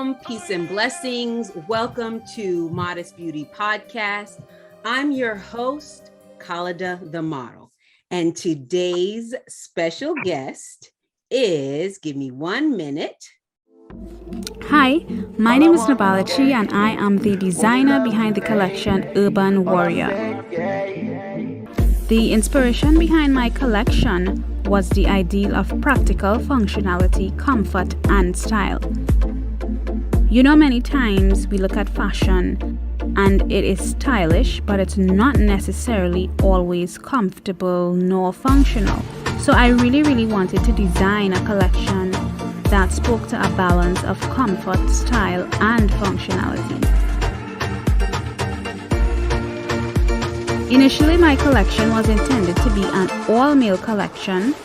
Shalom, peace and blessings. Welcome to Modest Beauty Podcast. I'm your host, Khalida the Model. And today's special guest is, give me 1 minute. Hi, my name is Naballah Chi and I am the designer behind the collection Urban Warrior. The inspiration behind my collection was the ideal of practical functionality, comfort, and style. You know, many times we look at fashion and it is stylish, but it's not necessarily always comfortable nor functional. So I really wanted to design a collection that spoke to a balance of comfort, style, and functionality. Initially, my collection was intended to be an all-male collection,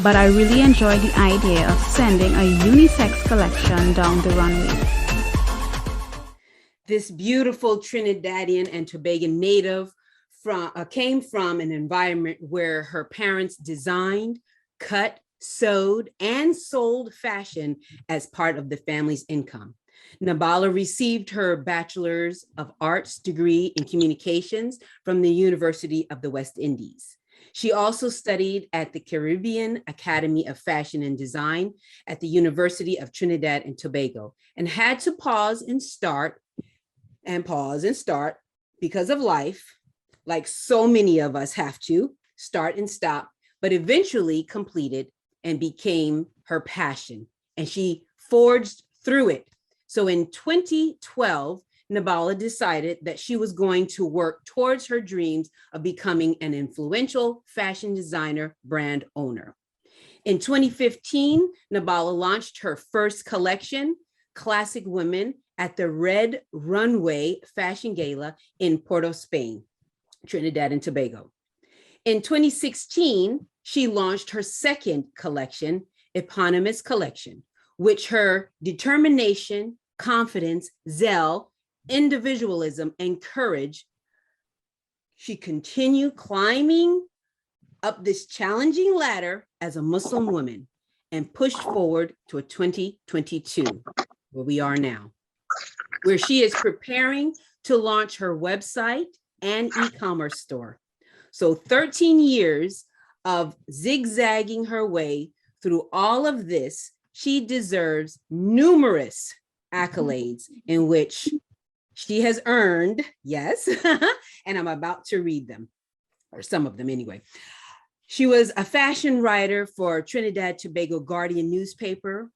but I really enjoyed the idea of sending a unisex collection down the runway. This beautiful Trinidadian and Tobago native came from an environment where her parents designed, cut, sewed, and sold fashion as part of the family's income. Naballah received her Bachelor's of Arts degree in Communications from the University of the West Indies. She also studied at the Caribbean Academy of Fashion and Design at the University of Trinidad and Tobago, and had to pause and start because of life, like so many of us have to start and stop, but eventually completed and became her passion, and she forged through it. So in 2012, Naballah decided that she was going to work towards her dreams of becoming an influential fashion designer brand owner. In 2015, Naballah launched her first collection, Classic Women, at the Red Runway Fashion Gala in Porto, Spain, Trinidad and Tobago. In 2016, she launched her second collection, eponymous collection, which her determination, confidence, zeal, individualism, and courage, she continued climbing up this challenging ladder as a Muslim woman and pushed forward to 2022, where we are now, where she is preparing to launch her website and e-commerce store. So 13 years of zigzagging her way through all of this, she deserves numerous accolades in which she has earned, yes, and I'm about to read them, or some of them anyway. She was a fashion writer for Trinidad Tobago Guardian newspaper,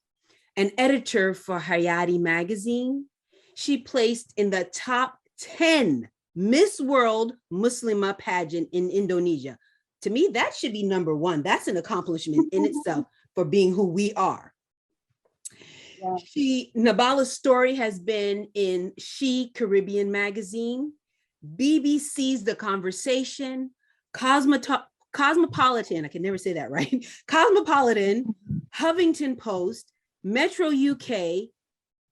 an editor for Hijabi magazine. She placed in the top 10 Miss World Muslimah pageant in Indonesia. To me, that should be number one. That's an accomplishment in itself for being who we are. Yeah. Naballah's story has been in She Caribbean magazine, BBC's The Conversation, Cosmopolitan, I can never say that right, Cosmopolitan, Huffington Post, Metro UK,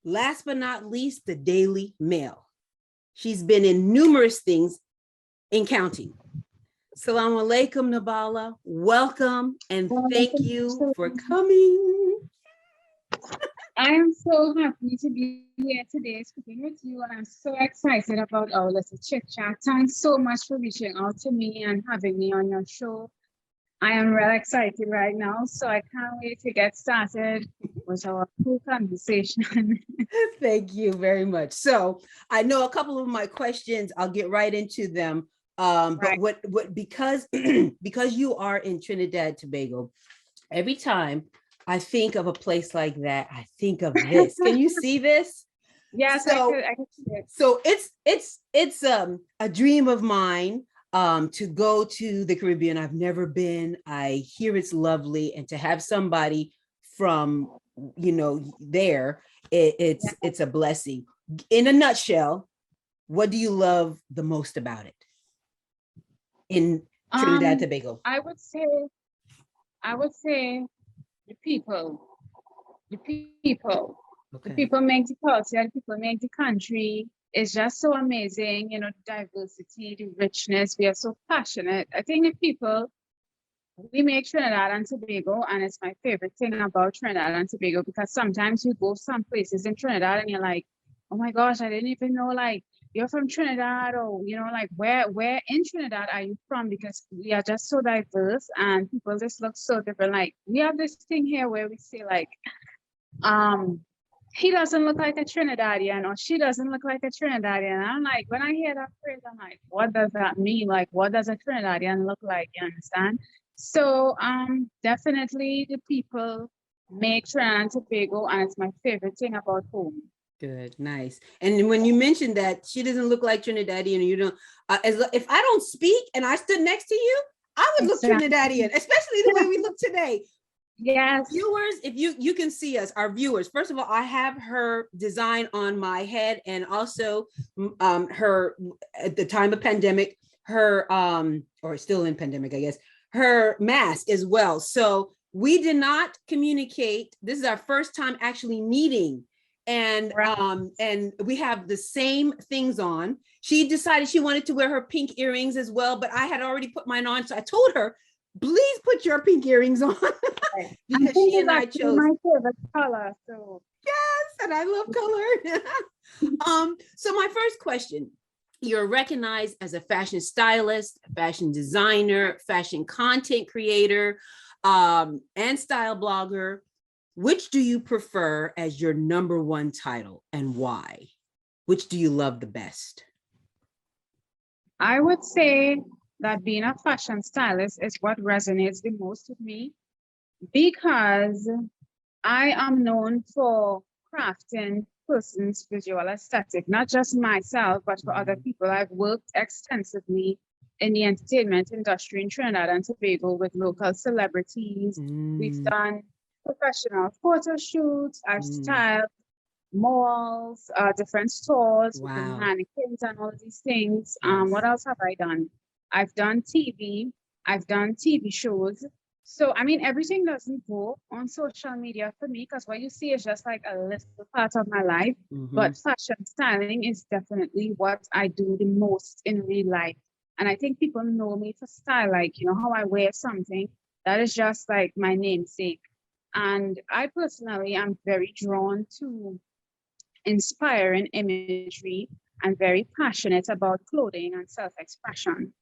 last but not least, the Daily Mail. She's been in numerous things in counting. Assalamu alaikum, Naballah. Welcome and thank you for coming. I am so happy to be here today speaking with you, and I'm so excited about our little chit chat. Thanks so much for reaching out to me and having me on your show. I am really excited right now, so I can't wait to get started with our cool conversation. Thank you very much. So I know a couple of my questions, I'll get right into them. But what because you are in Trinidad Tobago, every time I think of a place like that, I think of this. Can you see this? Yes, so, I can see it. So it's a dream of mine to go to the Caribbean. I've never been. I hear it's lovely, and to have somebody from there, it's a blessing. In a nutshell, what do you love the most about it in Trinidad and Tobago? I would say the people. Okay. The people make the culture, the people make the country. It's just so amazing, the diversity, the richness. We are so passionate. I think the people we make Trinidad and Tobago, and it's my favorite thing about Trinidad and Tobago because sometimes you go some places in Trinidad and you're like, oh my gosh, I didn't even know like you're from Trinidad, or like where in Trinidad are you from? Because we are just so diverse and people just look so different. Like we have this thing here where we say like, he doesn't look like a Trinidadian or she doesn't look like a Trinidadian. And I'm like, when I hear that phrase, I'm like, what does that mean? Like, what does a Trinidadian look like? You understand? So definitely the people make Trinidad and Tobago, and it's my favorite thing about home. Good, nice. And when you mentioned that she doesn't look like Trinidadian, you don't, if I don't speak and I stood next to you, I would look Trinidadian, especially the way we look today. Yes. Viewers, if you can see us, our viewers, first of all, I have her design on my head, and also her, at the time of pandemic, her, or still in pandemic, I guess, her mask as well. So we did not communicate. This is our first time actually meeting. And and we have the same things on. She decided she wanted to wear her pink earrings as well, but I had already put mine on. So I told her, please put your pink earrings on. Because she and I chose my favorite color. So yes, and I love color. So my first question, you're recognized as a fashion stylist, fashion designer, fashion content creator, and style blogger. Which do you prefer as your number one title, and why? Which do you love the best? I would say that being a fashion stylist is what resonates the most with me, because I am known for crafting person's visual aesthetic, not just myself, but for other people. I've worked extensively in the entertainment industry in Trinidad and Tobago with local celebrities. We've done professional photo shoots, I've styled malls, different stores, with the mannequins and all these things. What else have I done? I've done TV, I've done TV shows. So, I mean, everything doesn't go on social media for me, because what you see is just like a little part of my life. But fashion styling is definitely what I do the most in real life. And I think people know me for style, like, how I wear something, that is just like my namesake. And I personally am very drawn to inspiring imagery and very passionate about clothing and self-expression.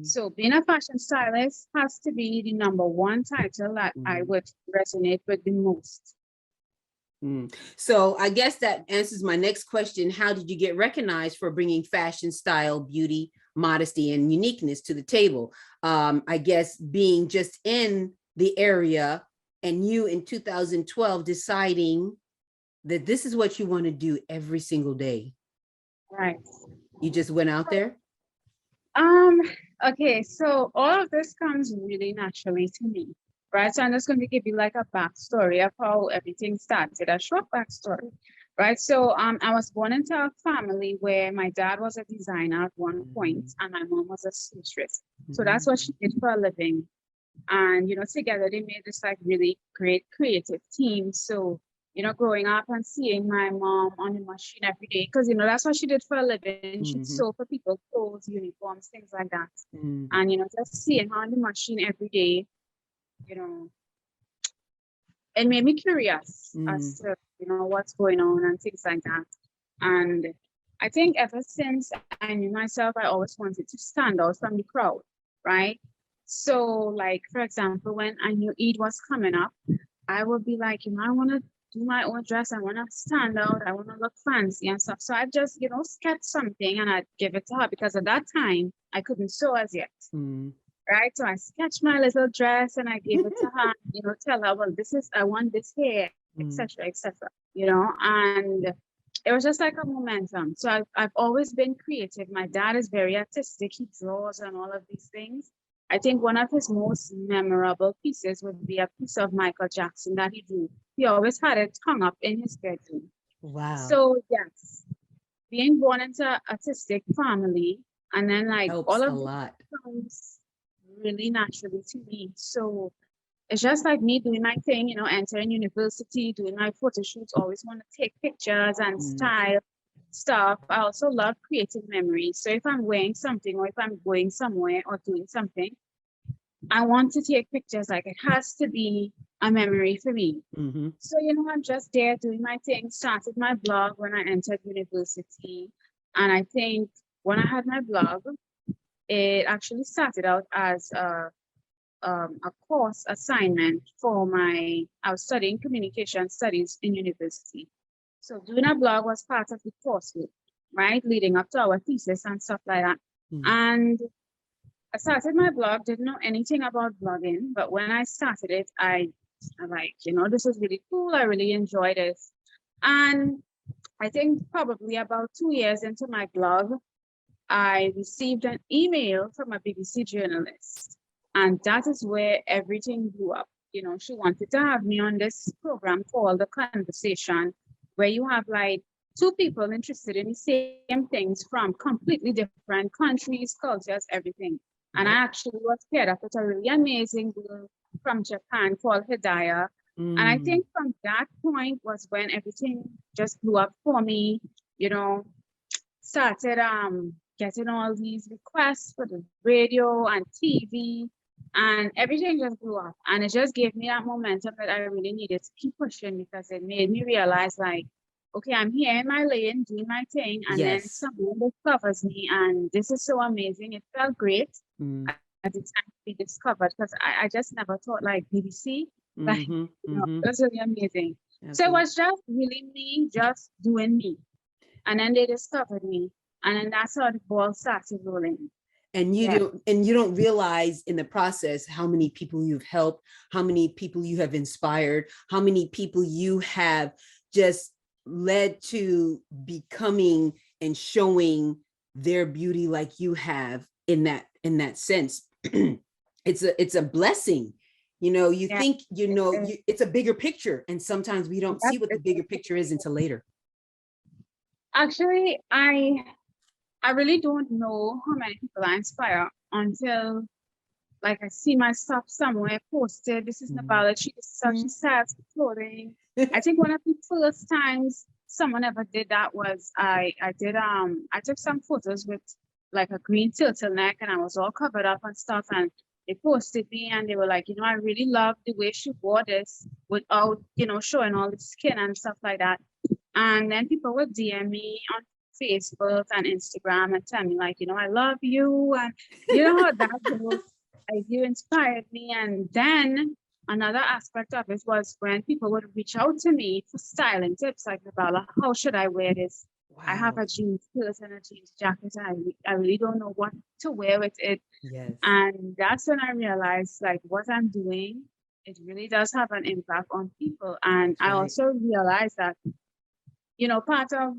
So being a fashion stylist has to be the number one title that I would resonate with the most. So I guess that answers my next question. How did you get recognized for bringing fashion, style, beauty, modesty, and uniqueness to the table? I guess being just in the area, and you in 2012 deciding that this is what you want to do every single day. Right. You just went out there? Okay, so all of this comes really naturally to me, right? So I'm just going to give you like a backstory of how everything started, a short backstory, right? So I was born into a family where my dad was a designer at one point and my mom was a seamstress. So that's what she did for a living. And, together they made this like really great creative team. So, growing up and seeing my mom on the machine every day, because, that's what she did for a living. She'd sew for people, clothes, uniforms, things like that. And, just seeing her on the machine every day, it made me curious as to, what's going on and things like that. And I think ever since I knew myself, I always wanted to stand out from the crowd, right? So, like, for example, when I knew Eid was coming up, I would be like, I want to do my own dress. I want to stand out. I want to look fancy and stuff. So I just, sketch something and I'd give it to her, because at that time I couldn't sew as yet. Right. So I sketched my little dress and I gave it to her, tell her, well, I want this here, etc., etc., and it was just like a momentum. So I've always been creative. My dad is very artistic. He draws and all of these things. I think one of his most memorable pieces would be a piece of Michael Jackson that he drew. He always had it hung up in his bedroom. Wow. So yes, being born into an artistic family, and then like helps all of a lot. comes really naturally to me. So it's just like me doing my thing, entering university, doing my photo shoots, always want to take pictures and style stuff. I also love creating memories. So if I'm wearing something, or if I'm going somewhere or doing something, I want to take pictures. Like, it has to be a memory for me. Mm-hmm. So, I'm just there doing my thing. Started my blog when I entered university. And I think when I had my blog, it actually started out as a course assignment for I was studying communication studies in university. So doing a blog was part of the coursework, right? Leading up to our thesis and stuff like that. Mm-hmm. And I started my blog, didn't know anything about blogging, but when I started it, I'm like, this is really cool. I really enjoy this. And I think probably about 2 years into my blog, I received an email from a BBC journalist. And that is where everything blew up. She wanted to have me on this program called The Conversation, where you have like two people interested in the same things from completely different countries, cultures, everything. And I actually was paired up with a really amazing girl from Japan called Hidaya. And I think from that point was when everything just blew up for me, started getting all these requests for the radio and TV, and everything just blew up. And it just gave me that momentum that I really needed to keep pushing, because it made me realize, like, okay, I'm here in my lane doing my thing, and then someone discovers me, and this is so amazing. It felt great at the time to be discovered, because I just never thought like BBC, like, it was really amazing. Absolutely. So it was just really me, just doing me. And then they discovered me, and then that's how the ball started rolling. And you don't realize in the process how many people you've helped, how many people you have inspired, how many people you have just led to becoming and showing their beauty like you have in that sense. It's a blessing. You think, it's a bigger picture, and sometimes we don't see what the bigger picture is until later. Actually, I really don't know how many people I inspire until, like, I see my stuff somewhere posted. This is Naballah Chi. This is how she sells clothing. I think one of the first times someone ever did that was I took some photos with like a green turtleneck, and I was all covered up and stuff, and they posted me, and they were like, I really love the way she wore this without, showing all the skin and stuff like that. And then people would DM me on Facebook and Instagram and tell me, like, I love you, and how that goes. Like, you inspired me. And then another aspect of it was when people would reach out to me for styling tips, like, Naballah, how should I wear this? Wow. I have a jeans skirt and a jeans jacket, and I really don't know what to wear with it. Yes. And that's when I realized, like, what I'm doing, it really does have an impact on people. And I also realized that, part of,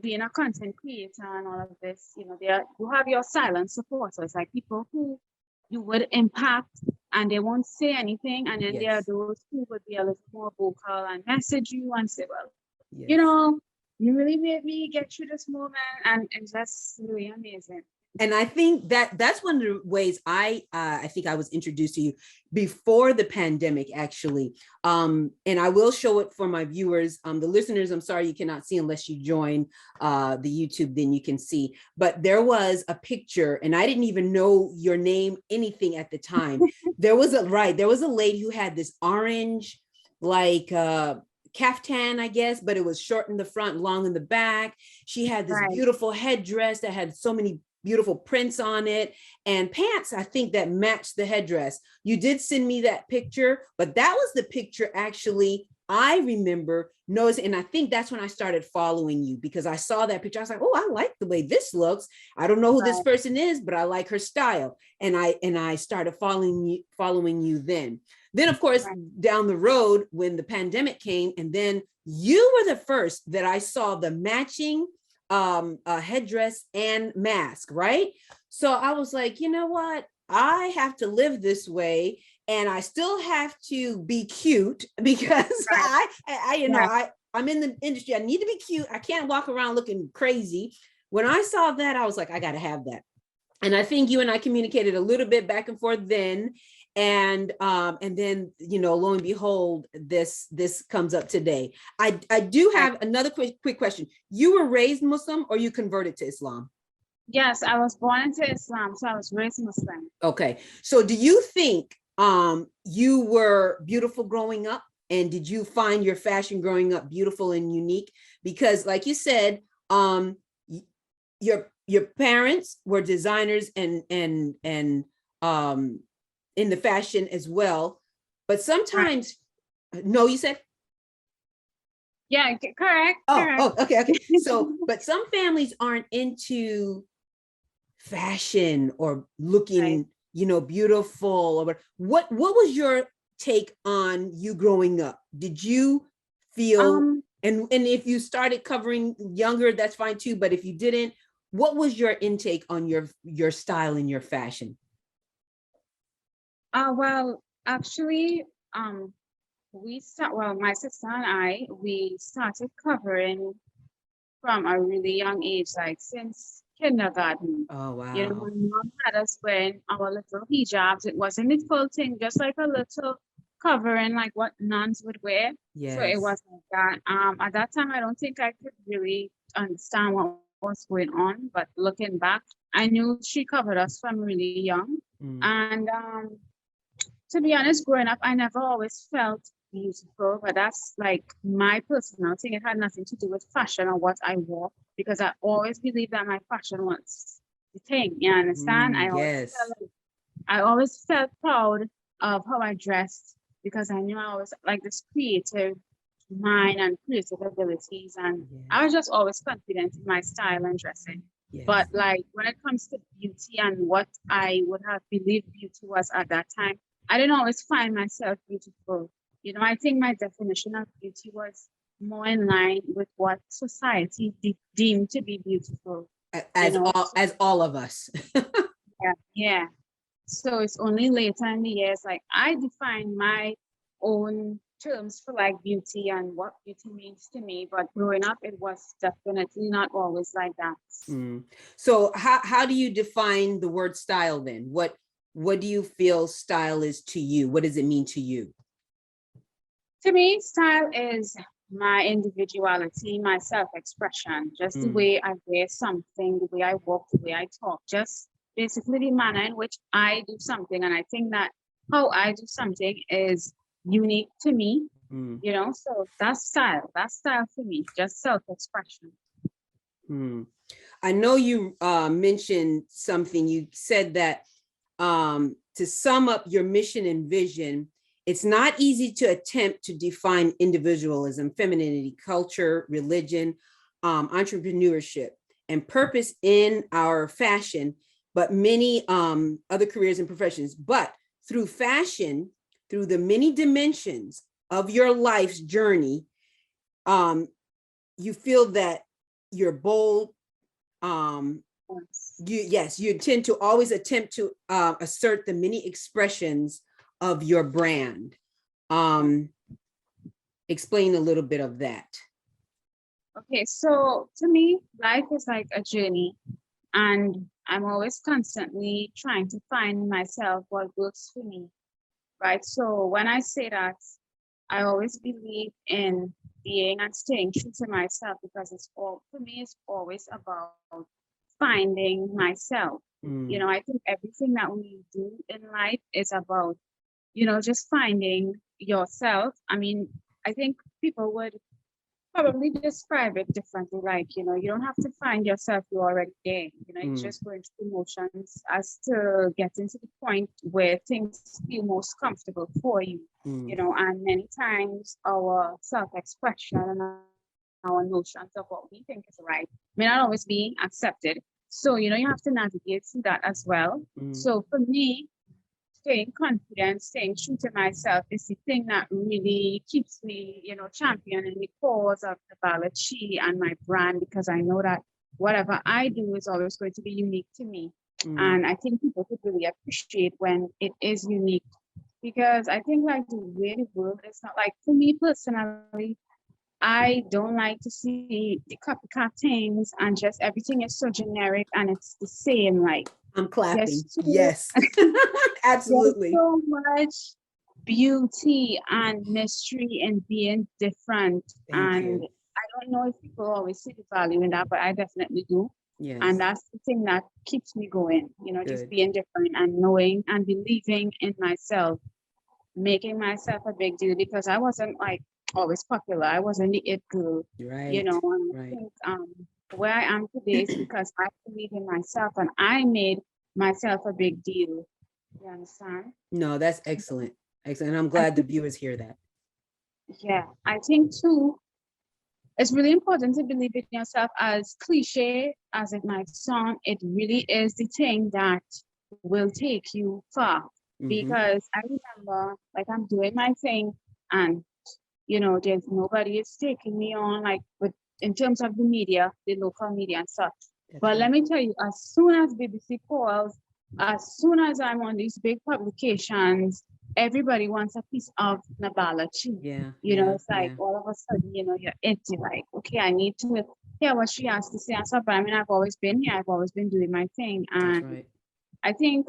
being a content creator and all of this, you have your silent supporters, like people who you would impact and they won't say anything. And then there are those who would be a little more vocal and message you and say, well, you really made me get through this moment. And that's really amazing. And I think that's one of the ways I think I was introduced to you before the pandemic, actually. And I will show it for my viewers. The listeners, I'm sorry you cannot see unless you join the YouTube, then you can see. But there was a picture, and I didn't even know your name, anything at the time. There was a lady who had this orange, like caftan, I guess, but it was short in the front, long in the back. She had this beautiful headdress that had so many beautiful prints on it, and pants, I think, that matched the headdress. You did send me that picture, but that was the picture actually I remember noticing. And I think that's when I started following you, because I saw that picture. I was like, oh, I like the way this looks. I don't know who this person is, but I like her style. And I started following you then. Then, of course, down the road when the pandemic came, and then you were the first that I saw the matching headdress and mask, right? So I was like, you know what? I have to live this way, and I still have to be cute, because I'm in the industry. I need to be cute. I can't walk around looking crazy. When I saw that, I was like, I got to have that. And I think you and I communicated a little bit back and forth then. And then, lo and behold, this comes up today. I do have another quick question. You were raised Muslim, or you converted to Islam? Yes, I was born into Islam, so I was raised Muslim. Okay. So do you think you were beautiful growing up? And did you find your fashion growing up beautiful and unique? Because like you said, your parents were designers and in the fashion as well. But sometimes, no, you said? Yeah, correct. Oh, okay. So, but some families aren't into fashion or looking, Right. beautiful. Or what was your take on you growing up? Did you feel, and if you started covering younger, that's fine too, but if you didn't, what was your intake on your style and your fashion? Well, actually, my sister and we started covering from a really young age, like since kindergarten. Oh, You know, wow. my mom had us wearing our little hijabs. It wasn't a full thing, just like a little covering, like what nuns would wear. So it Yes. was like that. At that time, I don't think I could really understand what was going on, but looking back, I knew she covered us from really young. Mm. And to be honest, growing up, I never always felt beautiful, but that's like my personal thing. It had nothing to do with fashion or what I wore, because I always believed that my fashion was the thing. You understand? Yes. I always felt proud of how I dressed because I knew I was like this creative mind and creative abilities, and I was Yes. just always confident in my style and dressing. But Yes. like when it comes to beauty and what I would have believed beauty was at that time, I didn't always find myself beautiful. You know, I think my definition of beauty was more in line with what society deemed to be beautiful. You As know, all of us. yeah, yeah. So it's only later in the years, like I define my own terms for like beauty and what beauty means to me. But growing up, it was definitely not always like that. Mm. So how do you define the word style then? What do you feel style is to you? What does it mean to you? To me, style is my individuality, my self-expression, just the Mm. way I wear something, the way I walk, the way I talk, just basically the manner in which I do something. And I think that how I do something is unique to me, Mm. you know, so that's style. That's style for me, just self-expression. Mm. I know you mentioned something. You said that to sum up your mission and vision, it's not easy to attempt to define individualism, femininity, culture, religion, entrepreneurship, and purpose in our fashion, but many other careers and professions. But through fashion, through the many dimensions of your life's journey, you feel that you're bold, Yes. you tend to always attempt to assert the many expressions of your brand. um Explain a little bit of that. Okay, so to me, life is like a journey, and I'm always constantly trying to find myself what works for me, right? So when I say that, I always believe in being and staying true to myself, because it's all for me, it's always about finding myself. You Mm. know, I think everything that we do in life is about, you know, just finding yourself. I mean, I think people would probably describe it differently. Like, you know, you don't have to find yourself, you're already there. You know, it's Mm. just going through motions as to getting to the point where things feel most comfortable for you. You Mm. know, and many times our self-expression and our notions of what we think is right may not always be accepted. So, you know, you have to navigate through that as well. Mm. So for me, staying confident, staying true to myself is the thing that really keeps me, you know, championing the cause of Naballah Chi and my brand, because I know that whatever I do is always going to be unique to me. Mm. And I think people could really appreciate when it is unique, because I think like the way the world is not, like for me personally, I don't like to see the copycat things and just everything is so generic and it's the same. Like I'm there's clapping. so Yes. there's Absolutely. so much beauty and mystery in being different. Thank And you. I don't know if people always see the value in that, but I definitely do. Yes. And that's the thing that keeps me going, just Good. being different and knowing and believing in myself, making myself a big deal, because I wasn't like always popular. I wasn't the it girl, Right. and I Right. think where I am today is because I believe in myself and I made myself a big deal. You understand? No, that's excellent. Excellent. I'm I glad the think, viewers hear that. yeah, I think too, it's really important to believe in yourself. As cliche as it might sound, it really is the thing that will take you far. Hmm. Because I remember, like, I'm doing my thing, and there's nobody is taking me on, like, with in terms of the media, the local media and such. That's But let right. me tell you, as soon as BBC calls, as soon as I'm on these big publications, everybody wants a piece of Naballah Chi. Yeah. Yeah. It's like Yeah. all of a sudden, you're into, like, okay, I need to hear what she has to say and stuff. But I mean, I've always been here. I've always been doing my thing. That's And right. I think,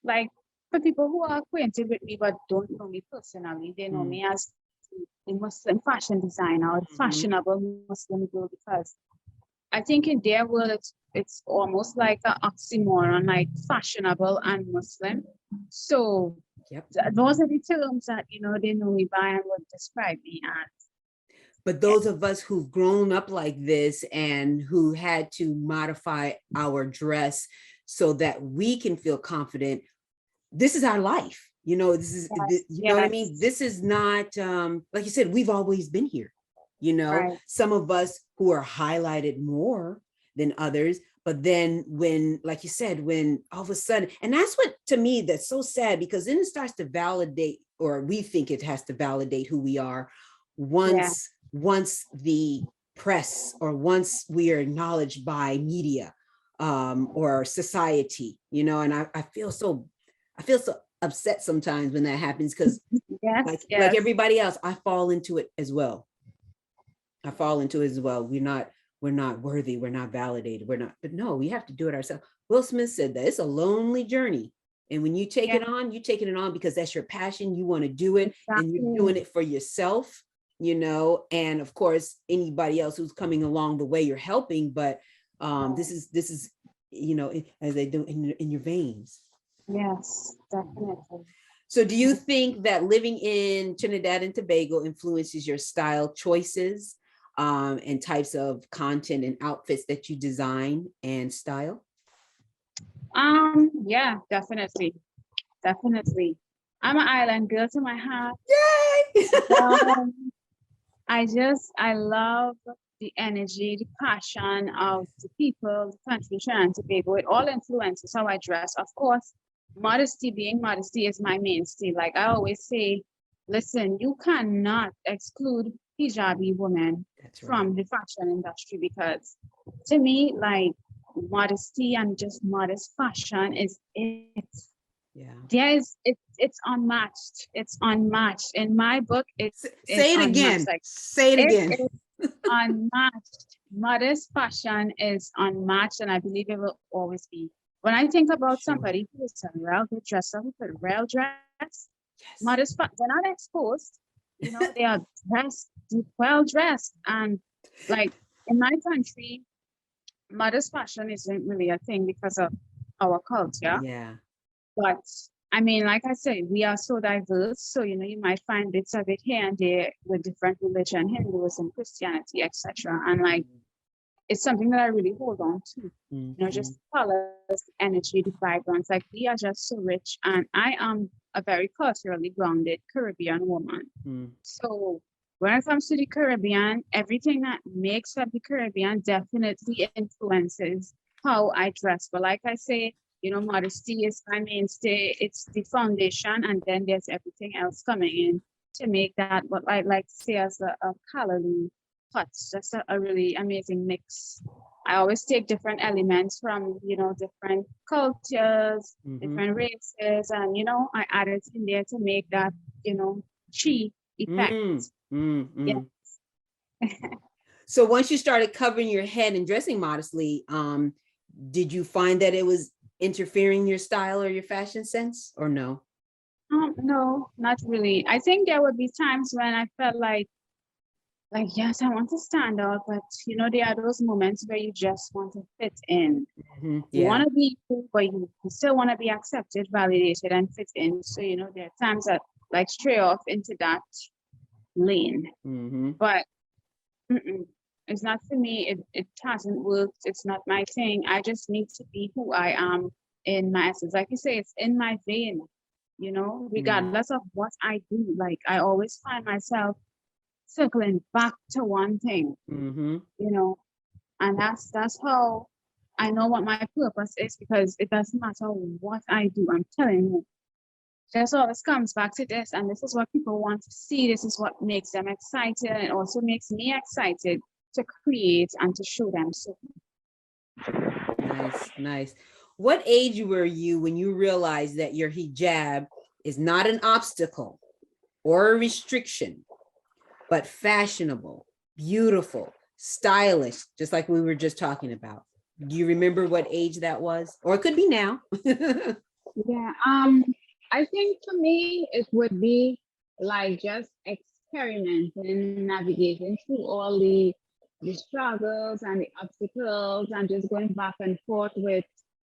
like, for people who are acquainted with me but don't know me personally, they know Mm. me as the Muslim fashion designer or the Mhm. fashionable Muslim girl, because I think in their world it's almost like an oxymoron, like fashionable and Muslim. So Yep. those are the terms that they know me by and would describe me as. But Yeah. those of us who've grown up like this and who had to modify our dress so that we can feel confident, this is our life. This is, Yes, you know what I mean? yes, This is not, like you said, we've always been here. right. Some of us who are highlighted more than others. But then when, like you said, when all of a sudden, and that's what, to me, that's so sad, because then it starts to validate, or we think it has to validate who we are Yeah, once the press, or once we are acknowledged by media, or society, and I feel so upset sometimes when that happens, because yes, like yes. everybody else, I fall into it as well. I fall into it as well. We're not worthy, we're not validated, we're not, but no, we have to do it ourselves. Will Smith said that it's a lonely journey. And when you take Yeah, it on, you're taking it on because that's your passion. You want to do it, and you're exactly. doing it for yourself, and of course, anybody else who's coming along the way, you're helping. But this is, as they do in your veins. Yes, definitely. So do you think that living in Trinidad and Tobago influences your style choices, and types of content and outfits that you design and style? Yeah, definitely. Definitely. I'm an island girl to my heart. Yay! Um, I love the energy, the passion of the people, the country, Trinidad and Tobago. It all influences how I dress. Of course, modesty is my mainstay. Like I always say, listen, you cannot exclude Hijabi women That's right. from the fashion industry, because to me, like, modesty and just modest fashion is it. Yeah. It's unmatched. It's unmatched. In my book, it's Say it unmatched. again. Like, Say it it again. is unmatched. Modest fashion is unmatched, and I believe it will always be. When I think about Sure. somebody who is a real good dresser, who could real dress, Yes. they're not exposed. They are dressed, well dressed, and like in my country, modest fashion isn't really a thing because of our culture. Yeah. But I mean, like I said, we are so diverse. So, you might find bits of it here and there with different religion, Hinduism, Christianity, etc. And like, it's something that I really hold on to. Mhm. Just colors, energy, the vibrance. Like, we are just so rich. And I am a very culturally grounded Caribbean woman. Mm. So when it comes to the Caribbean, everything that makes up the Caribbean definitely influences how I dress. But like I say, modesty is my mainstay. It's the foundation, and then there's everything else coming in to make that what I like to say as a calorie pot. Just a really amazing mix. I always take different elements from, different cultures, Mhm. different races, and, I add it in there to make that, chi effect. Mm. Mm. Yeah. Mm. So once you started covering your head and dressing modestly, did you find that it was interfering your style or your fashion sense, or no? No, not really. I think there would be times when I felt like like, yes, I want to stand out, but you know, there are those moments where you just want to fit in. You Yeah. want to be cool, but you still want to be accepted, validated, and fit in. So, you know, there are times that like stray off into that lane. But it's not for me. It hasn't worked. It's not my thing. I just need to be who I am in my essence. Like you say, it's in my vein, you know, regardless of what I do. Like I always find myself circling back to one thing, you know, and that's how I know what my purpose is, because it doesn't matter what I do. I'm telling you, just always comes back to this, and this is what people want to see. This is what makes them excited, and it also makes me excited to create and to show them so. Nice, nice. What age were you when you realized that your hijab is not an obstacle or a restriction, but fashionable, beautiful, stylish, just like we were just talking about? Do you remember what age that was? Or it could be now. Yeah, I think for me, it would be like just experimenting, navigating through all the struggles and the obstacles, and just going back and forth with,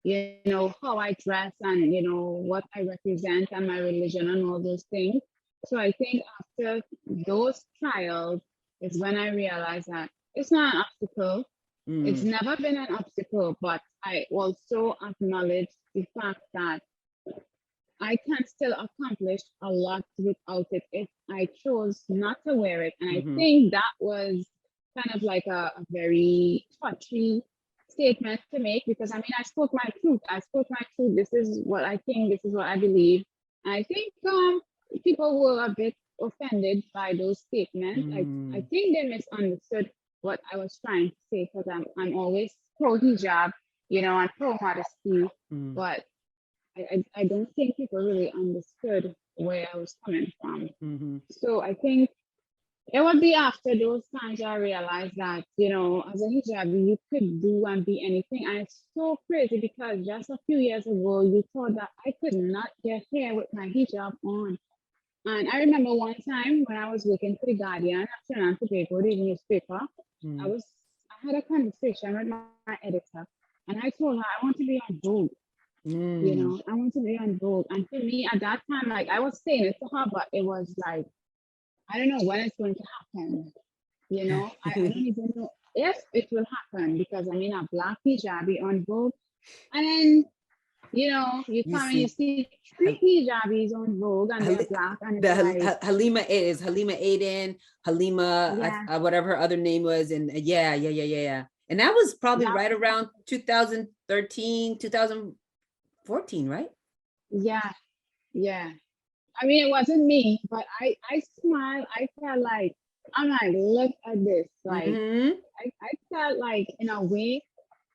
you know, how I dress and, you know, what I represent and my religion and all those things. So I think after those trials is when I realized that it's not an obstacle. It's never been an obstacle, but I also acknowledge the fact that I can still accomplish a lot without it if I chose not to wear it. And I think that was kind of like a very touchy statement to make, because I mean, I spoke my truth. I spoke my truth. This is what I think. This is what I believe. And I think people were a bit offended by those statements. I think they misunderstood what I was trying to say, because I'm always pro hijab, you know, and pro modesty, but I don't think people really understood where I was coming from. So I think it would be after those times I realized that, you know, as a hijabi, you could do and be anything. And it's so crazy, because just a few years ago, you thought that I could not get here with my hijab on. And I remember one time when I was working for the Guardian of Trinidad and Tobago, the newspaper, I had a conversation with my editor, and I told her I want to be on Vogue. You know, I want to be on Vogue. And for me at that time, like I was saying it to her, but it was like, I don't know when it's going to happen. You know, I don't even know if it will happen, because I mean, a black hijabi on Vogue. And then, you know, you come and you see 3 hijabis on Vogue, and they're black. And it's like, Halima Aden, Halima, whatever her other name was. And yeah. And that was probably right around 2013, 2014, right? Yeah. I mean, it wasn't me, but I smiled. I felt like, I'm like, look at this. Like, I felt like, in a way,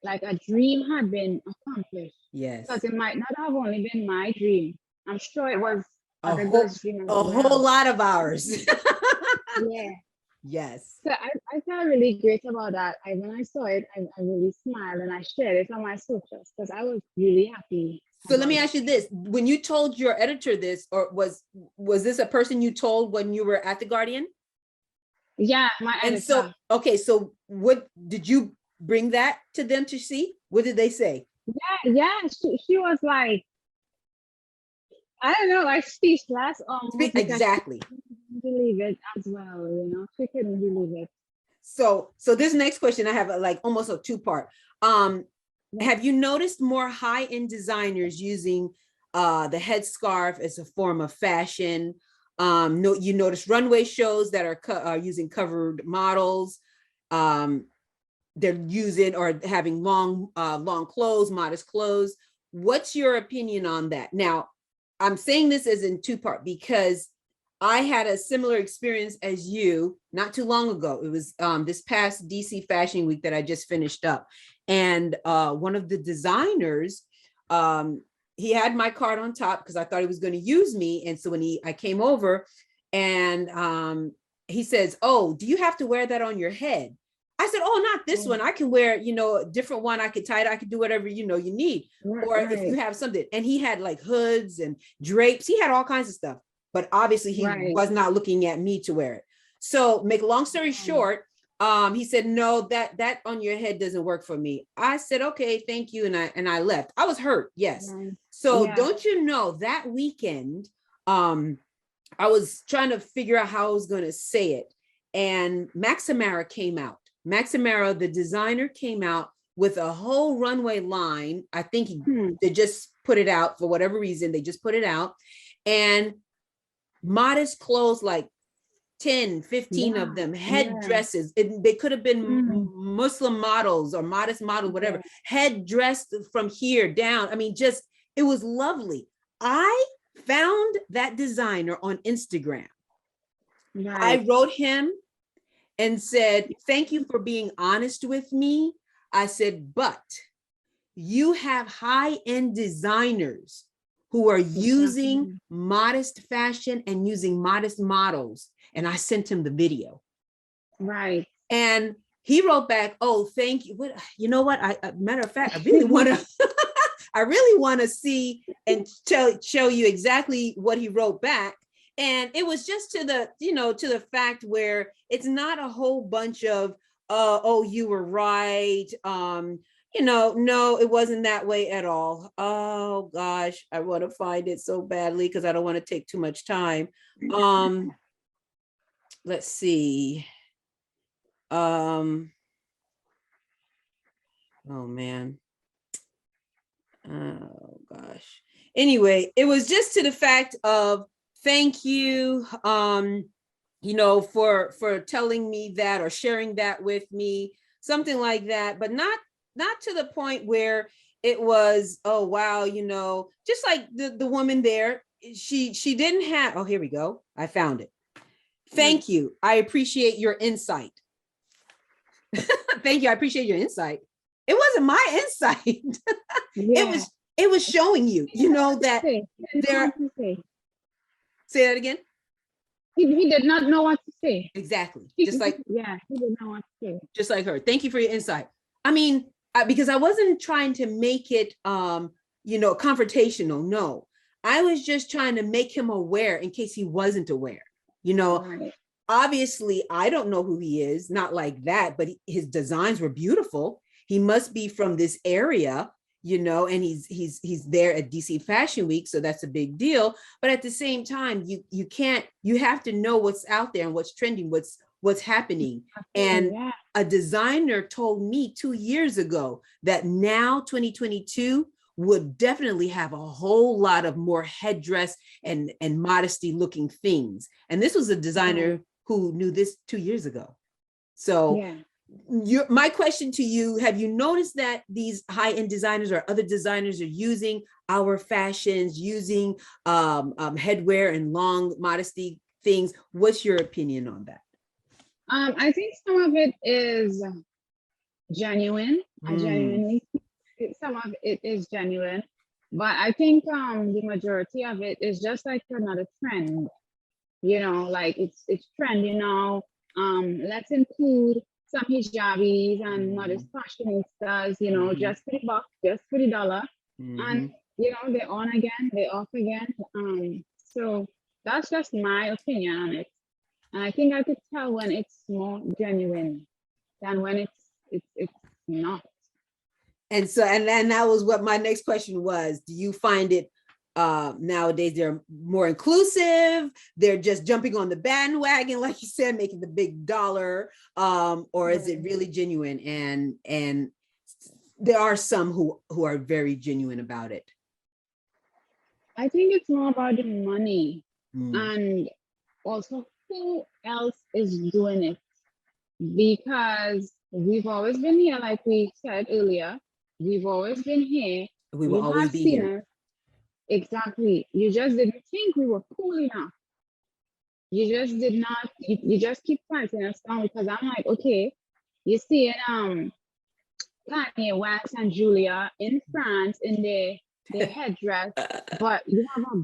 like a dream had been accomplished. Yes. Because it might not have only been my dream. I'm sure it was a whole lot of ours. Yeah. Yes. So I felt really great about that. When I saw it, I really smiled, and I shared it on my socials, because I was really happy. So let me ask you this: when you told your editor this, or was this a person you told when you were at the Guardian? Yeah, my editor. And so, okay, so what did you bring that to them to see? What did they say? Yeah, she was like, I don't know, like speechless. Exactly. She couldn't believe it as well, you know. She couldn't believe it. So this next question I have like almost a 2-part. Have you noticed more high-end designers using the headscarf as a form of fashion? You notice runway shows that are using covered models. They're using or having long clothes, modest clothes. What's your opinion on that? Now, I'm saying this as in 2-part because I had a similar experience as you not too long ago. It was this past DC Fashion Week that I just finished up. And one of the designers, he had my card on top because I thought he was going to use me. And so when I came over and he says, "Oh, do you have to wear that on your head?" I said, "Oh, not this one. I can wear, a different one. I could tie it. I could do whatever, you need. Or if you have something." And he had like hoods and drapes. He had all kinds of stuff. But obviously he was not looking at me to wear it. So make a long story short, he said, no, that on your head doesn't work for me. I said, okay, thank you. And I left. I was hurt. Yes. So don't you know that weekend, I was trying to figure out how I was going to say it. And Maximara came out. Maximara, the designer, came out with a whole runway line. I think they just put it out for whatever reason. They just put it out. And modest clothes, like 10, 15 of them, headdresses. They could have been Muslim models or modest models, whatever. Head dressed from here down. I mean, just, it was lovely. I found that designer on Instagram. I wrote him and said, thank you for being honest with me. I said, but you have high-end designers who are using modest fashion and using modest models. And I sent him the video. Right. And he wrote back, oh, thank you. What, you know what? Matter of fact, I really want to, I really want to see and show you exactly what he wrote back. And it was just to the, to the fact where it's not a whole bunch of, oh, you were right. No, it wasn't that way at all. Oh gosh, I want to find it so badly because I don't want to take too much time. Let's see. Oh man. Oh gosh. Anyway, it was just to the fact of thank you, for telling me that or sharing that with me, something like that, but not to the point where it was, oh wow, just like the woman there, she didn't have, oh, here we go. I found it. Thank you. I appreciate your insight. Thank you. I appreciate your insight. It wasn't my insight. It was showing you, that there. Say that again. He did not know what to say. Exactly. Just like, he didn't know what to say. Just like her. Thank you for your insight. I mean, because I wasn't trying to make it, confrontational. No, I was just trying to make him aware in case he wasn't aware. Right. Obviously, I don't know who he is, not like that, but his designs were beautiful. He must be from this area, and he's there at DC Fashion Week, so that's a big deal. But at the same time, you have to know what's out there and what's trending, what's happening. And a designer told me 2 years ago that now 2022 would definitely have a whole lot of more headdress and modesty looking things. And this was a designer who knew this 2 years ago. So my question to you, have you noticed that these high-end designers or other designers are using our fashions, using headwear and long modesty things? What's your opinion on that? I think some of it is genuine. I genuinely think some of it is genuine, but I think the majority of it is just like another trend. Like it's trendy now. Let's include some hijabis and modest fashionistas, just for the buck, just for the dollar. And, they're on again, they're off again. So that's just my opinion on it. And I think I could tell when it's more genuine than when it's not. And so, and that was what my next question was. Do you find it nowadays they're more inclusive, they're just jumping on the bandwagon, like you said, making the big dollar, or is it really genuine? And there are some who are very genuine about it. I think it's more about the money and also who else is doing it, because we've always been here, like we said earlier, we've always been here, we will always be here. Exactly. You just didn't think we were cool enough. You just did not, you just keep fighting us down, because I'm like, okay, you see Kanye West and Julia in France in their headdress, but you have a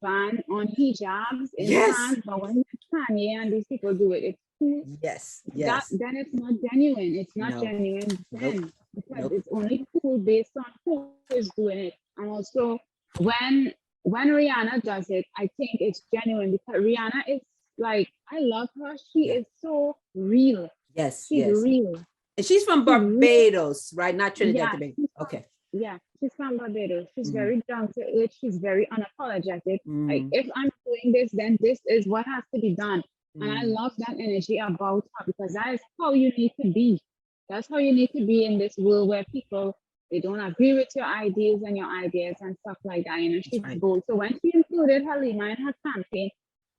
ban on hijabs in France, but when Kanye and these people do it, it's cool. Yes. Then it's not genuine. It's not genuine then, because it's only cool based on who is doing it. And also when Rihanna does it, I think it's genuine, because Rihanna is like, I love her. She Yeah. is so real. Yes, She's yes. real. And she's from She's real. Barbados, right? Not Trinidad and Yeah, Tobago. Okay. yeah, she's from Barbados. She's Mm, very down to earth. She's very unapologetic. Like, mm, if I'm doing this, then this is what has to be done. And I mm. love that energy about her because that is how you need to be. That's how you need to be in this world where people, they don't agree with your ideas and your ideas and stuff like that. You know, That's she's right. bold. So when she included Halima in her campaign,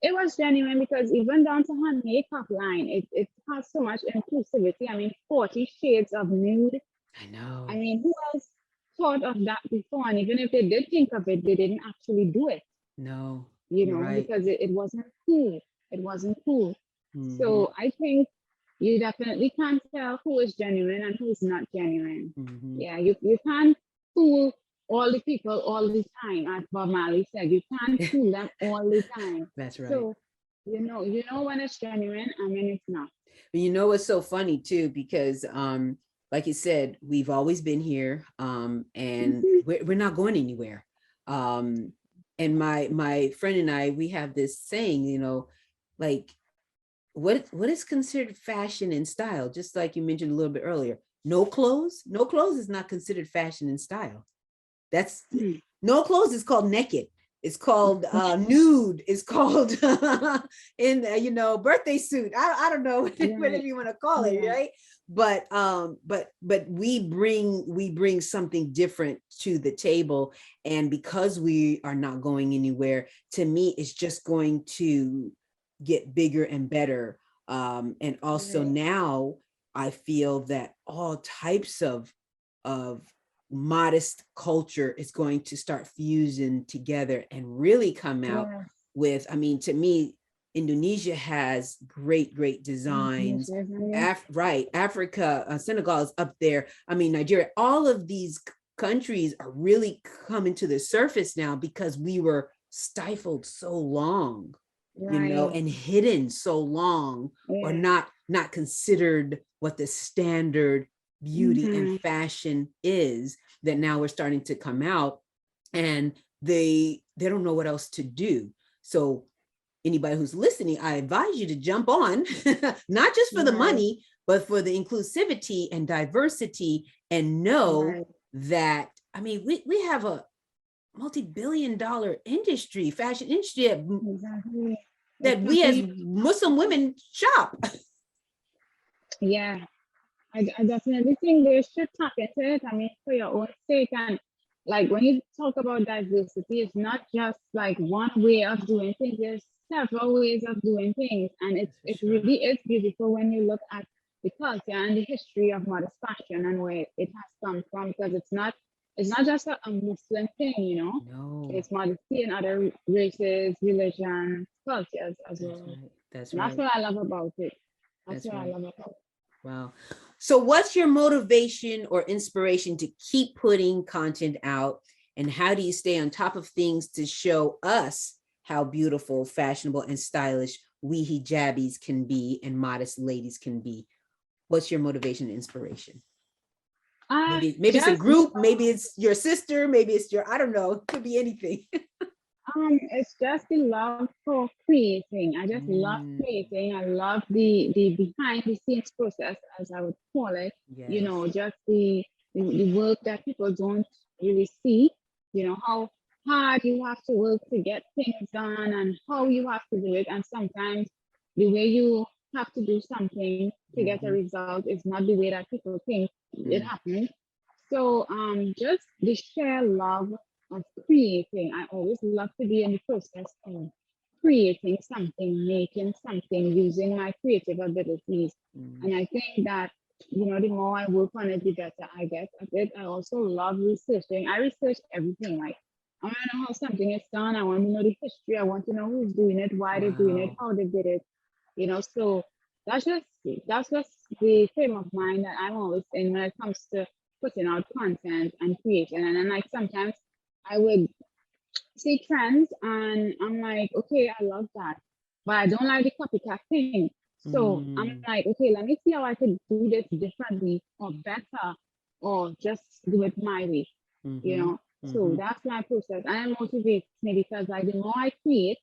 it was genuine because even down to her makeup line, it has so much inclusivity. I mean, 40 shades of nude. I know. I mean, who else thought of that before? And even if they did think of it, they didn't actually do it, No, you you're know, right. because it wasn't cool. It wasn't cool. Hmm. So I think you definitely can't tell who is genuine and who is not genuine. Hmm. Yeah, you can't fool all the people all the time, as Bob Marley said. You can't fool them all the time. That's right. So you know when it's genuine and when it's not. But you know what's so funny too, because like you said, we've always been here, and Mhm. we're not going anywhere. Um, and my friend and I, we have this saying, you know, like what is considered fashion and style, just like you mentioned a little bit earlier. No clothes is not considered fashion and style. That's Mhm. no clothes is called naked. It's called nude. It's called in you know, birthday suit. I don't know whatever Right. you want to call it, Yeah. right? But we bring something different to the table, and because we are not going anywhere, to me, it's just going to get bigger and better. And also Right. now I feel that all types of modest culture is going to start fusing together and really come out Yeah. with, I mean, to me, Indonesia has great designs. Yeah. Right, Africa, Senegal is up there. I mean, Nigeria, all of these countries are really coming to the surface now because we were stifled so long, you know, Right. and hidden so long, or Yeah. not considered what the standard beauty and Mm-hmm. fashion is, that now we're starting to come out, and they don't know what else to do. So anybody who's listening, I advise you to jump on, not just for the Right. money, but for the inclusivity and diversity, and know Right. that, I mean, we have a multi-billion-dollar industry, fashion industry, Exactly. that we as Exactly. Muslim women shop. Yeah. I definitely think they should tap into it. I mean, for your own sake. And like when you talk about diversity, it's not just like one way of doing things. There's several ways of doing things. And That's it for sure. really is beautiful when you look at the culture and the history of modest fashion and where it has come from, because it's not just a Muslim thing, you know. No, It's modesty in other races, religions, cultures as that's well. right. That's And that's right. what I love about it. That's That's what I right. love about it. Wow. So what's your motivation or inspiration to keep putting content out? And how do you stay on top of things to show us how beautiful, fashionable, and stylish we hijabis can be and modest ladies can be? What's your motivation and inspiration? Maybe it's a Just group, maybe it's your sister, maybe it's your, I don't know, it could be anything. it's just the love for creating. I just love Mm, creating. I love the behind the scenes process, as I would call it. You yes. know, just the work that people don't really see. You know, how hard you have to work to get things done and how you have to do it. And sometimes the way you have to do something to get a Mm-hmm. result is not the way that people think it Mm, happens. So just the sheer love of creating. I always love to be in the process of creating something, making something, using my creative abilities. mm, And I think that, you know, the more I work on it, the better I get at it. I also love researching. I research everything. Like, I want to know how something is done. I want to know the history. I want to know who's doing it, why they're doing it, wow. how they did it. You know, so that's just the frame of mind that I'm always in when it comes to putting out content and creation. And then like sometimes I would see trends and I'm like, okay, I love that. But I don't like the copycat thing. So I'm Mm, like, okay, let me see how I could do this differently or better or just do it my way, you mm-hmm, know. So mm-hmm. that's my process. And it motivates me because like the more I create,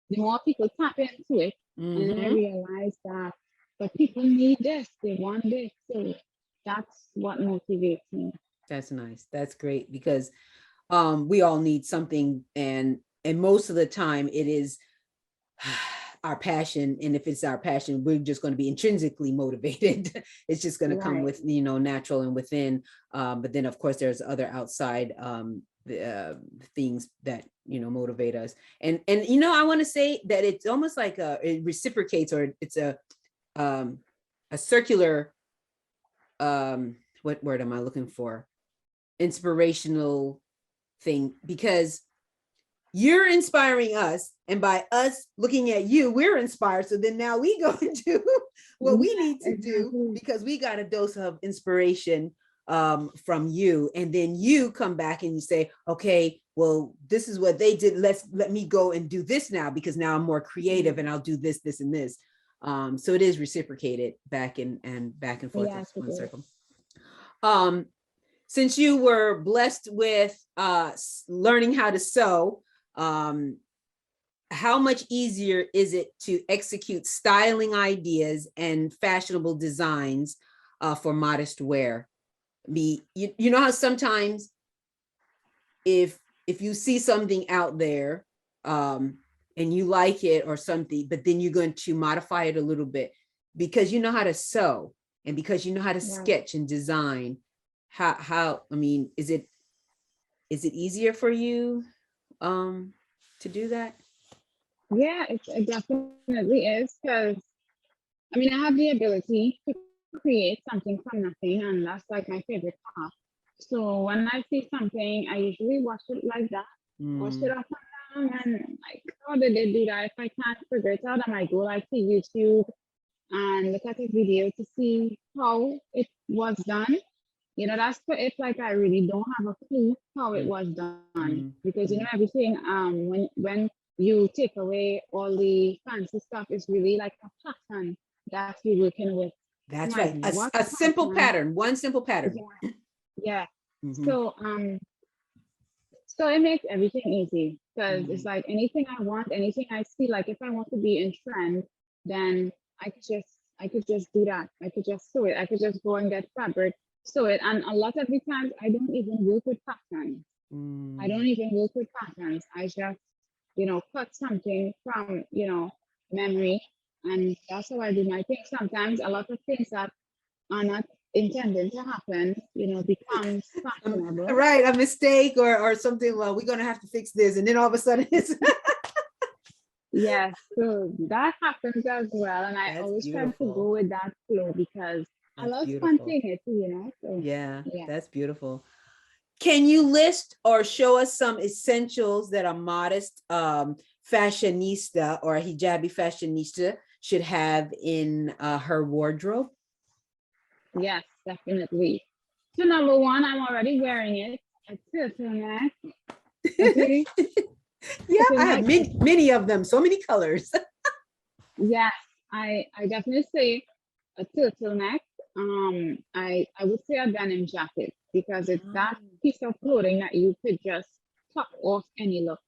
the more people tap into it. And I Mhm. realized that, but people need this, they want this. So that's what motivates me. That's nice. That's great because we all need something, and most of the time it is our passion. And if it's our passion, we're just going to be intrinsically motivated. It's just going to come Right. with, natural and within. But then of course there's other outside things that motivate us. And I want to say that it's almost like it reciprocates, or it's a circular, what word am I looking for? Inspirational thing, because you're inspiring us, and by us looking at you, we're inspired. So then now we go and do what we need to do, because we got a dose of inspiration from you, and then you come back and you say, okay, well, this is what they did, let me go and do this now, because now I'm more creative and I'll do this, this, and this. So it is reciprocated back and forth. Yes, One it is. circle. Since you were blessed with learning how to sew, how much easier is it to execute styling ideas and fashionable designs for modest wear? You know how sometimes if you see something out there and you like it or something, but then you're going to modify it a little bit because you know how to sew and because you know how to sketch and design. How I mean, is it easier for you to do that? Yeah, it definitely is, because I mean, I have the ability to create something from nothing, and that's like my favorite part. So when I see something, I usually watch it like that, watch it up and down, and like, how did they do that? If I can't figure it out, I might go like to YouTube and look at a video to see how it was done. That's for it. Like, I really don't have a clue how it was done, because everything. When you take away all the fancy stuff, it's really like a pattern that you're working with. That's Like, right. what A simple pattern? pattern, one simple pattern. Yeah. So so it makes everything easy, because it's like anything I want, anything I see. Like, if I want to be in trend, then I could just do that. I could just sew it. I could just go and get fabric, sew it. And a lot of the times I don't even work with patterns. I don't even work with patterns. I just, cut something from, memory. And that's how I do my thing. Sometimes a lot of things that are not intended to happen, becomes fashionable. Right, a mistake or something. Well, we're gonna have to fix this, and then all of a sudden it's Yes, so that happens as well. And I That's always try to beautiful. go with that flow, because I That's love beautiful. spontaneity. So Yeah, that's beautiful. Can you list or show us some essentials that a modest fashionista or a hijabi fashionista should have in her wardrobe? yes, definitely. So number one, I'm already wearing it. A turtleneck. Okay. Yeah, I have Turtleneck. many of them, so many colors. Yes, I definitely say a turtleneck. I would say a denim jacket, because it's that piece of clothing that you could just top off any look.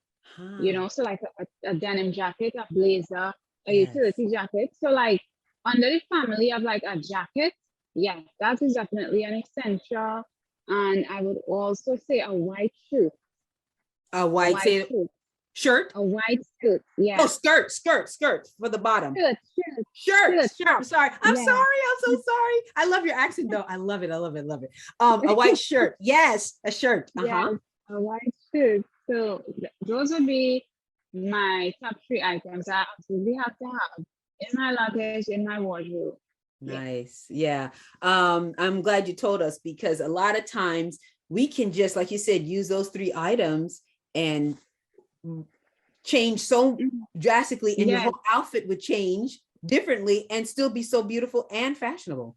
So like a denim jacket, a blazer, a utility jacket. So like under the family of like a jacket, yeah, that is definitely an essential. And I would also say a white shirt. A white shirt. A white skirt. Yeah. Oh, skirt for the bottom. Shirt. I'm sorry. I'm so sorry. I love your accent though. I love it. A white shirt. Yes, a shirt. Yes, a white shirt. So those would be my top 3 items I absolutely have to have in my luggage, in my wardrobe. Nice. Yeah. I'm glad you told us, because a lot of times we can just, like you said, use those 3 items and change so drastically, and your whole outfit would change differently and still be so beautiful and fashionable.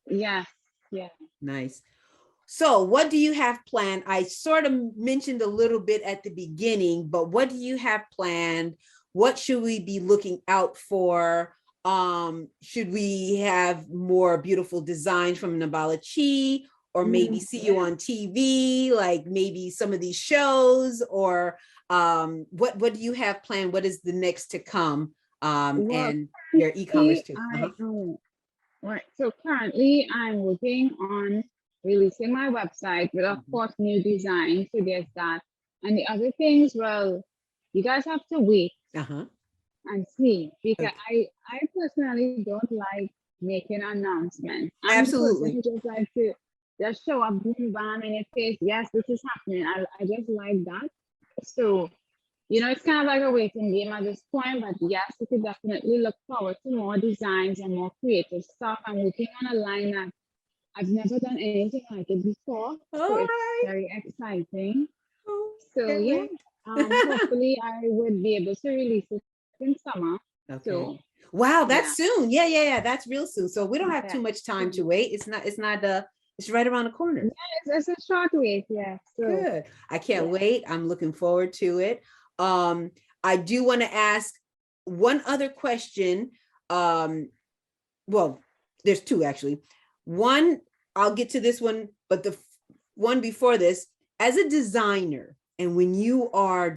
Yeah. Nice. So what do you have planned? I sort of mentioned a little bit at the beginning, but what do you have planned? What should we be looking out for? Should we have more beautiful designs from Naballah Chi, or maybe see you on TV, like maybe some of these shows, or what do you have planned? What is the next to come? Well, And your e-commerce too. Right. So currently I'm working on releasing my website with, of course, new design. So there's that. And the other things, well, you guys have to wait and see, because I personally don't like making announcements. I'm the person who just like to just show up, boom, bam, in your face. Yes, this is happening. I just like that. So, you know, it's kind of like a waiting game at this point, but yes, you could definitely look forward to more designs and more creative stuff. I'm working on a line that I've never done anything like it before. So it's very exciting. So yeah, hopefully I would be able to release it in summer. Okay. So, wow, that's soon. Yeah. That's real soon. So we don't have too much time to wait. It's right around the corner. Yeah, it's a short wait. Yeah. So good. I can't wait. I'm looking forward to it. I do want to ask one other question. Well, there's two actually. One, I'll get to this one, but the one before this, as a designer, and when you are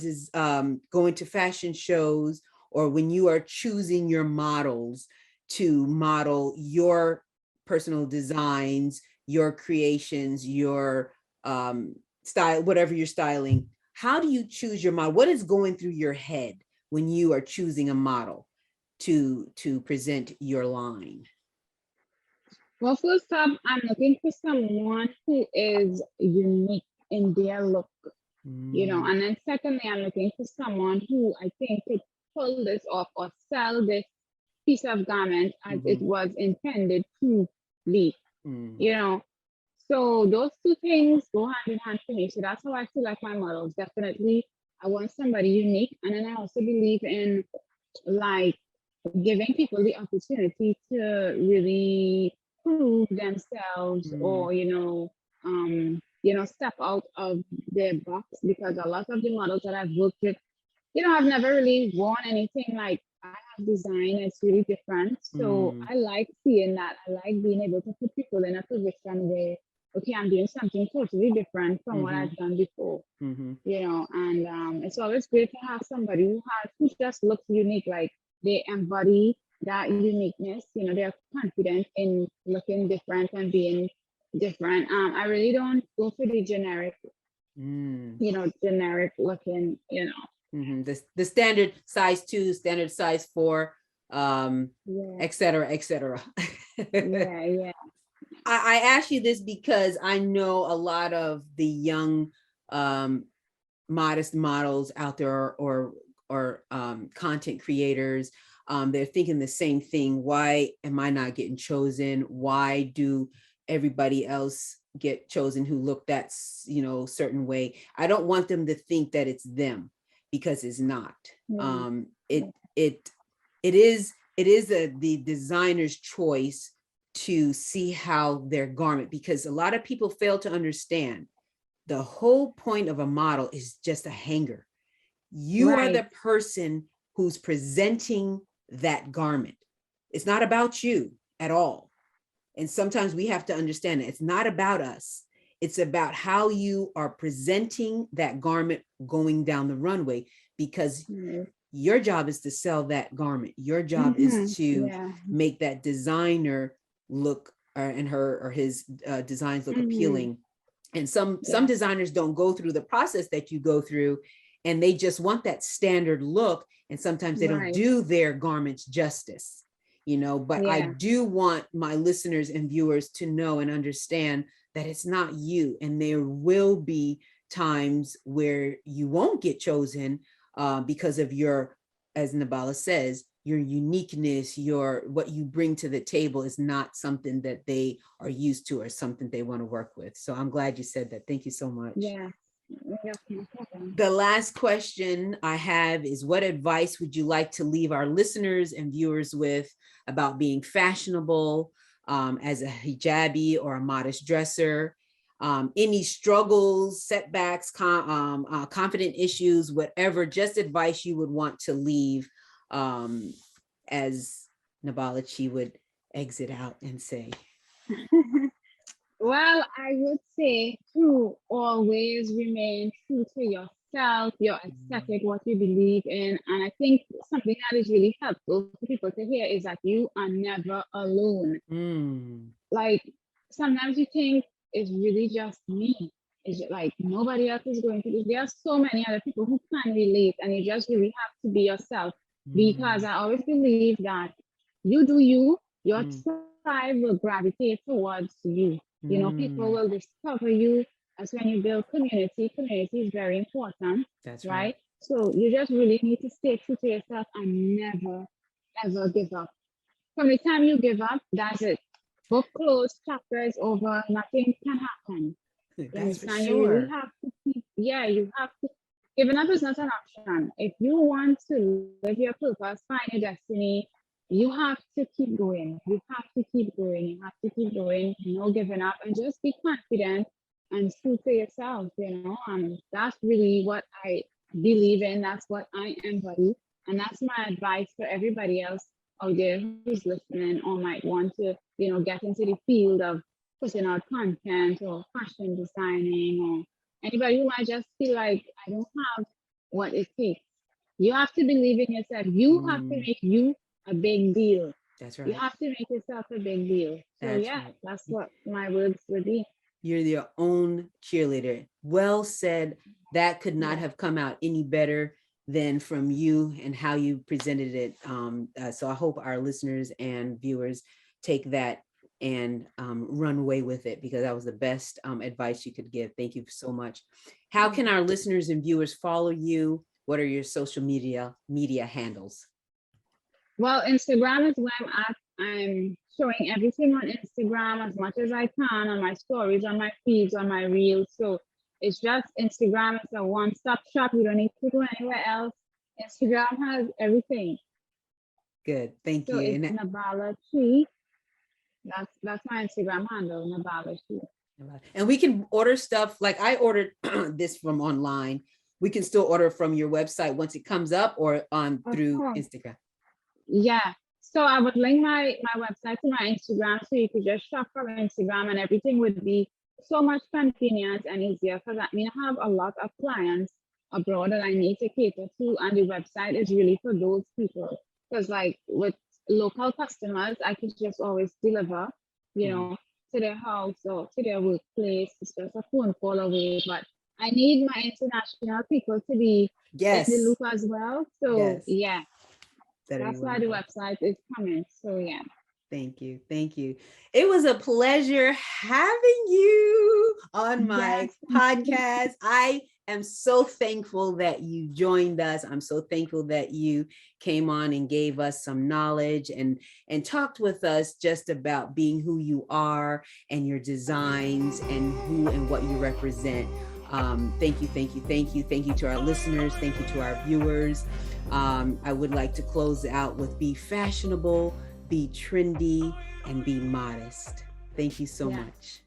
going to fashion shows, or when you are choosing your models to model your personal designs, your creations, your style, whatever you're styling, how do you choose your model? What is going through your head when you are choosing a model to present your line? well, first up, I'm looking for someone who is unique in their look, you know, and then secondly, I'm looking for someone who I think could pull this off or sell this piece of garment as it was intended to be, you know. So those two things go hand in hand for me. So that's how I select my models. Definitely, I want somebody unique. And then I also believe in like giving people the opportunity to really prove themselves, or, you know, step out of their box, because a lot of the models that I've worked with, you know, I've never really worn anything like I have design. It's really different. So I like seeing that. I like being able to put people in a position where, okay, I'm doing something totally different from what I've done before, you know, and it's always great to have somebody who just looks unique, like they embody that uniqueness, you know, they're confident in looking different and being different. I really don't go for the generic, you know, generic looking, you know. The standard size 2, standard size 4, et cetera, et cetera. Yeah. I ask you this because I know a lot of the young modest models out there, or content creators. They're thinking the same thing. Why am I not getting chosen? Why do everybody else get chosen who look that, you know, certain way? I don't want them to think that it's them, because it's not. It is the designer's choice to see how their garment, because a lot of people fail to understand the whole point of a model is just a hanger. You are the person who's presenting that garment. It's not about you at all. And sometimes we have to understand that it's not about us. It's about how you are presenting that garment going down the runway, because your job is to sell that garment. Your job is to make that designer look and his designs look appealing. And some designers don't go through the process that you go through, and they just want that standard look. And sometimes they don't do their garments justice, you know, but I do want my listeners and viewers to know and understand that it's not you. And there will be times where you won't get chosen because of your, as Naballah says, your uniqueness, what you bring to the table is not something that they are used to or something they want to work with. So I'm glad you said that. Thank you so much. Yeah. The last question I have is, what advice would you like to leave our listeners and viewers with about being fashionable as a hijabi or a modest dresser? Any struggles, setbacks, confident issues, whatever, just advice you would want to leave as Naballah Chi would exit out and say. Well, I would say to always remain true to yourself, your aesthetic, what you believe in. And I think something that is really helpful for people to hear is that you are never alone. Mm. Like sometimes you think it's really just me. Like nobody else is going to do. There are so many other people who can relate, and you just really have to be yourself. Because I always believe that you do you, your tribe will gravitate towards you. You know, people will discover you. As when you build community, community is very important. That's right? So you just really need to stay true to yourself and never, ever give up. From the time you give up, that's it. Book closed, chapter is over, nothing can happen. That's for You sure. really have to keep, you have to. Giving up is not an option. If you want to live your purpose, find your destiny, you have to keep going. You have to keep going. You have to keep going. No giving up, and just be confident and true to yourself. That's really what I believe in. That's what I embody, and that's my advice for everybody else out there who's listening or might want to, get into the field of putting out content or fashion designing, or anybody who might just feel like I don't have what it takes. You have to believe in yourself. You have to make you a big deal. That's You right. have to make yourself a big deal. So that's what my words would be. You're your own cheerleader. Well said. That could not have come out any better than from you and how you presented it. So I hope our listeners and viewers take that and run away with it, because that was the best advice you could give. Thank you so much. How can our listeners and viewers follow you? What are your social media handles? Well, Instagram is where I'm at. I'm showing everything on Instagram as much as I can, on my stories, on my feeds, on my reels. So it's just Instagram. It's a one-stop shop. You don't need to go anywhere else. Instagram has everything. Good, thank you. So it's Naballah Chi. That's my Instagram handle, Naballah Chi. And we can order stuff, like I ordered this from online. We can still order from your website once it comes up, or on through Instagram. Yeah. So I would link my website to my Instagram, so you could just shop from Instagram, and everything would be so much convenient and easier. Because I have a lot of clients abroad that I need to cater to, and the website is really for those people. Because like with local customers, I could just always deliver, to their house or to their workplace. It's just a phone call away. But I need my international people to be in the loop as well. So that's why the website is coming. So Thank you. It was a pleasure having you on my podcast. I am so thankful that you joined us. I'm so thankful that you came on and gave us some knowledge and talked with us just about being who you are and your designs and who and what you represent. Thank you to our listeners. Thank you to our viewers. I would like to close out with be fashionable, be trendy, and be modest. Thank you so much.